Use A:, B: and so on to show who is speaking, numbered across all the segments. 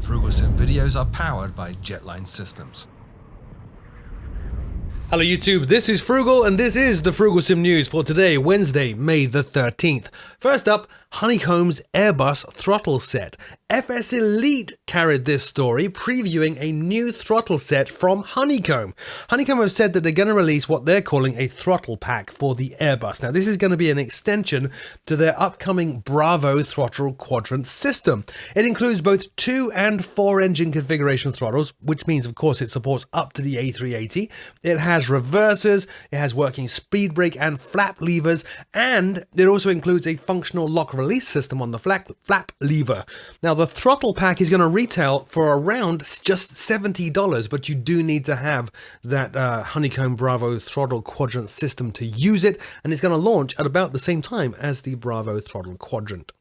A: Frooglesim videos are powered by Jetline Systems.
B: Hello YouTube, this is Frugal and this is the Frooglesim news for today, Wednesday, May the 13th. First up, Honeycomb's Airbus throttle set. FS Elite carried this story, previewing a new throttle set from Honeycomb. Honeycomb have said that they're going to release what they're calling a throttle pack for the Airbus. Now this is going to be an extension to their upcoming Bravo throttle quadrant system. It includes both 2 and 4 engine configuration throttles, which means of course it supports up to the A380. It has reversers, it has working speed brake and flap levers, and it also includes a functional lock release system on the flap lever. Now the throttle pack is going to retail for around just $70, but you do need to have that Honeycomb Bravo throttle quadrant system to use it, and it's going to launch at about the same time as the Bravo throttle quadrant.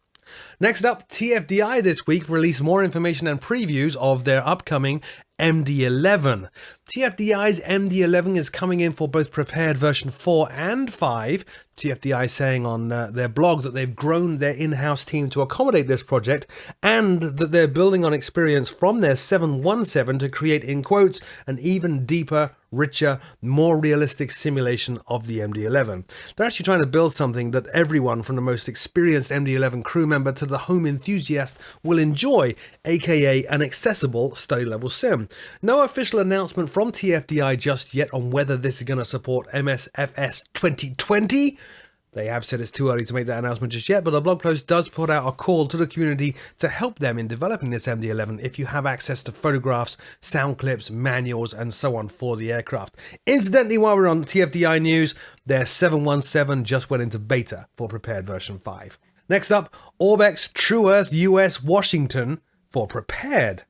B: Next up, TFDI this week released more information and previews of their upcoming MD-11. TFDI's MD-11 is coming in for both prepared version 4 and 5. TFDI saying on their blog that they've grown their in-house team to accommodate this project and that they're building on experience from their 717 to create, in quotes, an even deeper, richer, more realistic simulation of the MD-11. They're actually trying to build something that everyone from the most experienced MD-11 crew member to the home enthusiast will enjoy, aka an accessible study-level sim. No official announcement from TFDI just yet on whether this is going to support MSFS 2020. They have said it's too early to make that announcement just yet, but the blog post does put out a call to the community to help them in developing this MD-11 if you have access to photographs, sound clips, manuals, and so on for the aircraft. Incidentally, while we're on TFDI news, their 717 just went into beta for prepared version 5. Next up, Orbx True Earth US Washington for prepared.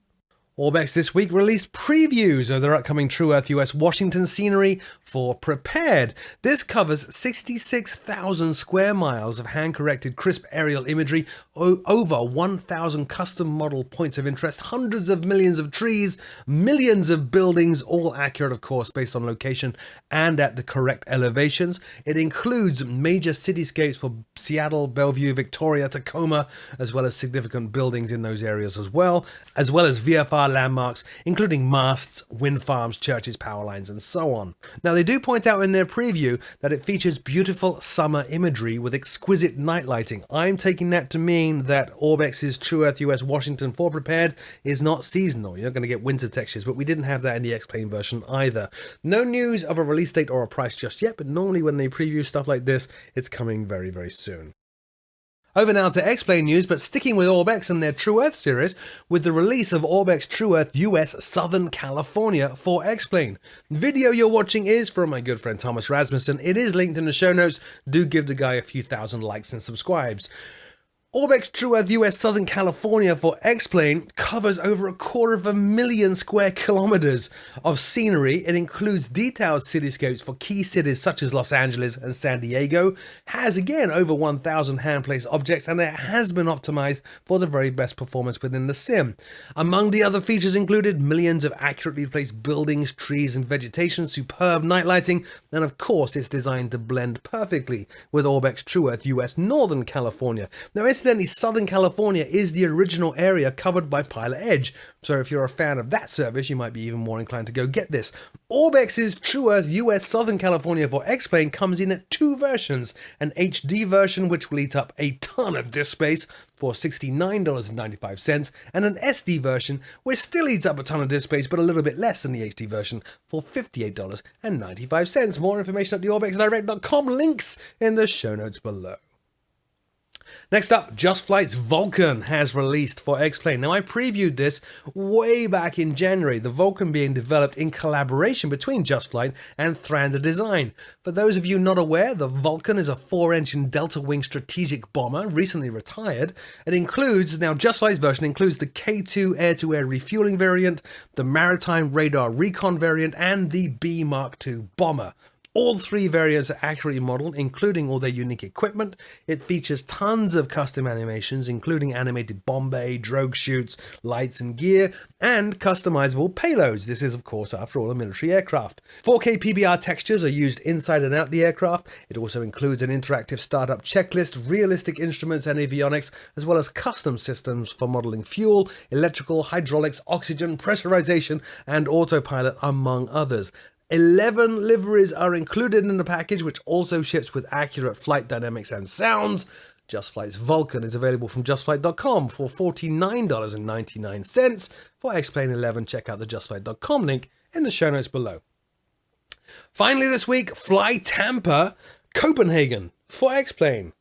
B: Orbx this week released previews of their upcoming TrueEarth US Washington scenery for prepared. This covers 66,000 square miles of hand-corrected crisp aerial imagery, over 1,000 custom model points of interest, hundreds of millions of trees, millions of buildings, all accurate of course based on location and at the correct elevations. It includes major cityscapes for Seattle, Bellevue, Victoria, Tacoma, as well as significant buildings in those areas as well as VFR landmarks, including masts, wind farms, churches, power lines, and so on. Now, they do point out in their preview that it features beautiful summer imagery with exquisite night lighting. I'm taking that to mean that Orbx's TrueEarth US Washington 4 prepared is not seasonal. You're not going to get winter textures, but we didn't have that in the X-Plane version either. No news of a release date or a price just yet, but normally when they preview stuff like this, it's coming very, very soon. Over now to X-Plane news, but sticking with Orbx and their TrueEarth series, with the release of Orbx TrueEarth US Southern California for X-Plane. The video you're watching is from my good friend Thomas Rasmussen. It is linked in the show notes. Do give the guy a few thousand likes and subscribes. Orbx TrueEarth US Southern California for X-Plane covers over 250,000 square kilometers of scenery. It includes detailed cityscapes for key cities such as Los Angeles and San Diego, has again over 1,000 hand-placed objects, and it has been optimized for the very best performance within the sim. Among the other features included millions of accurately placed buildings, trees and vegetation, superb night lighting, and of course it's designed to blend perfectly with Orbx TrueEarth US Northern California. Now, incidentally, Southern California is the original area covered by Pilot Edge, so if you're a fan of that service, you might be even more inclined to go get this. Orbx's TrueEarth US Southern California for X-Plane comes in at 2 versions, an HD version which will eat up a ton of disk space for $69.95, and an SD version which still eats up a ton of disk space but a little bit less than the HD version for $58.95. More information at the orbxdirect.com, links in the show notes below. Next up, JustFlight's Vulcan has released for X-Plane. Now, I previewed this way back in January, the Vulcan being developed in collaboration between JustFlight and Thrander Design. For those of you not aware, the Vulcan is a 4-engine delta-wing strategic bomber, recently retired. It includes, now JustFlight's version includes the K2 air-to-air refueling variant, the Maritime Radar Recon variant, and the B Mark II bomber. All three variants are accurately modeled, including all their unique equipment. It features tons of custom animations, including animated bomb bay, drogue chutes, lights and gear, and customizable payloads. This is, of course, after all, a military aircraft. 4K PBR textures are used inside and out the aircraft. It also includes an interactive startup checklist, realistic instruments and avionics, as well as custom systems for modelling fuel, electrical, hydraulics, oxygen, pressurization, and autopilot, among others. 11 liveries are included in the package, which also ships with accurate flight dynamics and sounds. JustFlight's Vulcan is available from JustFlight.com for $49.99. For X-Plane 11, check out the JustFlight.com link in the show notes below. Finally this week, FlyTampa, Copenhagen for X-Plane.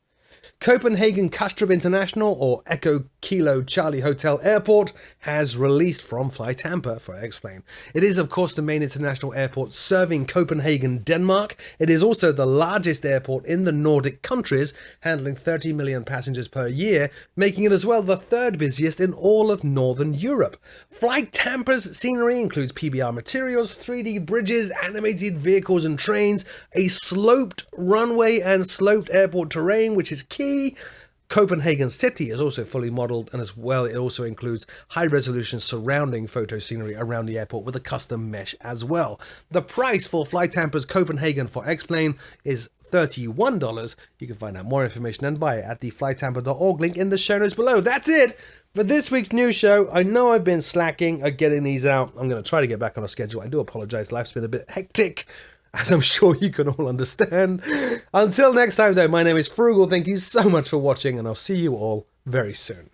B: Copenhagen Kastrup International, or Echo Kilo Charlie Hotel Airport, has released from FlyTampa for X-Plane. It is, of course, the main international airport serving Copenhagen, Denmark. It is also the largest airport in the Nordic countries, handling 30 million passengers per year, making it as well the third busiest in all of Northern Europe. FlyTampa's scenery includes PBR materials, 3D bridges, animated vehicles and trains, a sloped runway and sloped airport terrain, which is key. Copenhagen City is also fully modelled, and as well it also includes high-resolution surrounding photo scenery around the airport with a custom mesh as well. The price for FlyTampa's Copenhagen for X-Plane is $31. You can find out more information and buy it at the flytampa.org link in the show notes below. That's it for this week's news show. I know I've been slacking at getting these out. I'm going to try to get back on a schedule. I do apologise. Life's been a bit hectic, as I'm sure you can all understand. Until next time, though, my name is Frugal. Thank you so much for watching, and I'll see you all very soon.